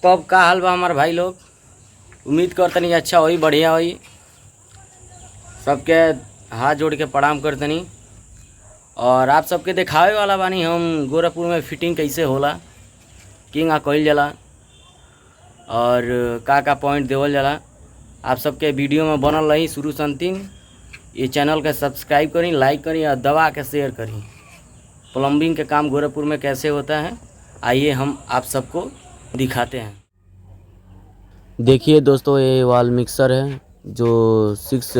तो अब का हाल बा हमार भाई लोग। उम्मीद करतनी अच्छा होई, बढ़िया होई। सबके हाथ जोड़ के प्रणाम करतनी और आप सबके दिखावे वाला बानी हम गोरखपुर में फिटिंग कैसे होला, किंग कइल जाला और का पॉइंट देवल जाला। आप सबके वीडियो में बनल रही शुरू से अंतिम। ये चैनल के सब्सक्राइब करी, लाइक करी और दबा के शेयर करी। प्लम्बिंग के काम गोरखपुर में कैसे होता है आइए हम आप सबको दिखाते हैं। देखिए दोस्तों, ये वाल मिक्सर है जो 6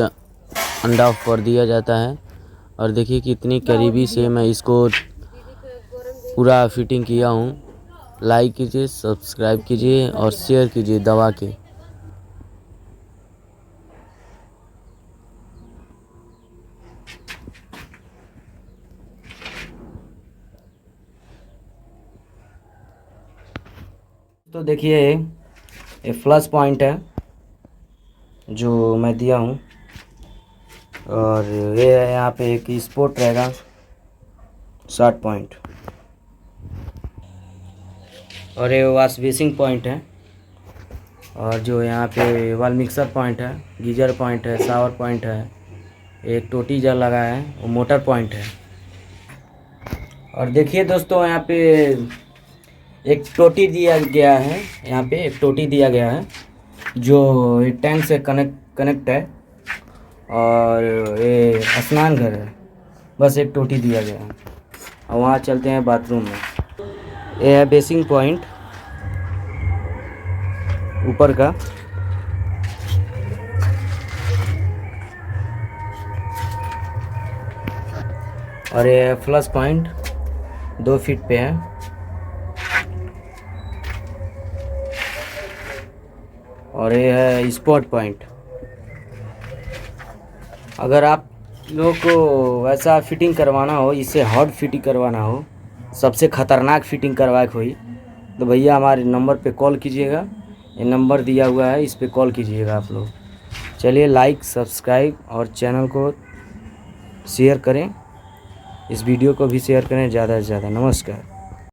अंडा पर दिया जाता है और देखिए कितनी करीबी से मैं इसको पूरा फिटिंग किया हूँ। लाइक कीजिए, सब्सक्राइब कीजिए और शेयर कीजिए दबा के। तो देखिए ये फ्लश पॉइंट है जो मैं दिया हूँ और ये यहाँ पे एक स्पोर्ट रहेगा 60 पॉइंट और ये वाश बेसिंग पॉइंट है और जो यहाँ पे वाल मिक्सर पॉइंट है, गीजर पॉइंट है, शावर पॉइंट है, एक टोटी जल लगा है, वो मोटर पॉइंट है। और देखिए दोस्तों यहाँ पे एक टोटी दिया गया है, यहाँ पे एक टोटी दिया गया है जो टैंक से कनेक्ट है और ये स्नान घर है। बस एक टोटी दिया गया है और वहाँ चलते हैं बाथरूम में। ये है बेसिंग पॉइंट ऊपर का और ये फ्लश पॉइंट 2 फीट पे है और ये है स्पॉट पॉइंट। अगर आप लोगों को वैसा फिटिंग करवाना हो, इससे हॉट फिटिंग करवाना हो, सबसे ख़तरनाक फिटिंग करवाए कोई, तो भैया हमारे नंबर पे कॉल कीजिएगा। ये नंबर दिया हुआ है, इस पे कॉल कीजिएगा आप लोग। चलिए लाइक, सब्सक्राइब और चैनल को शेयर करें, इस वीडियो को भी शेयर करें ज़्यादा से ज़्यादा। नमस्कार।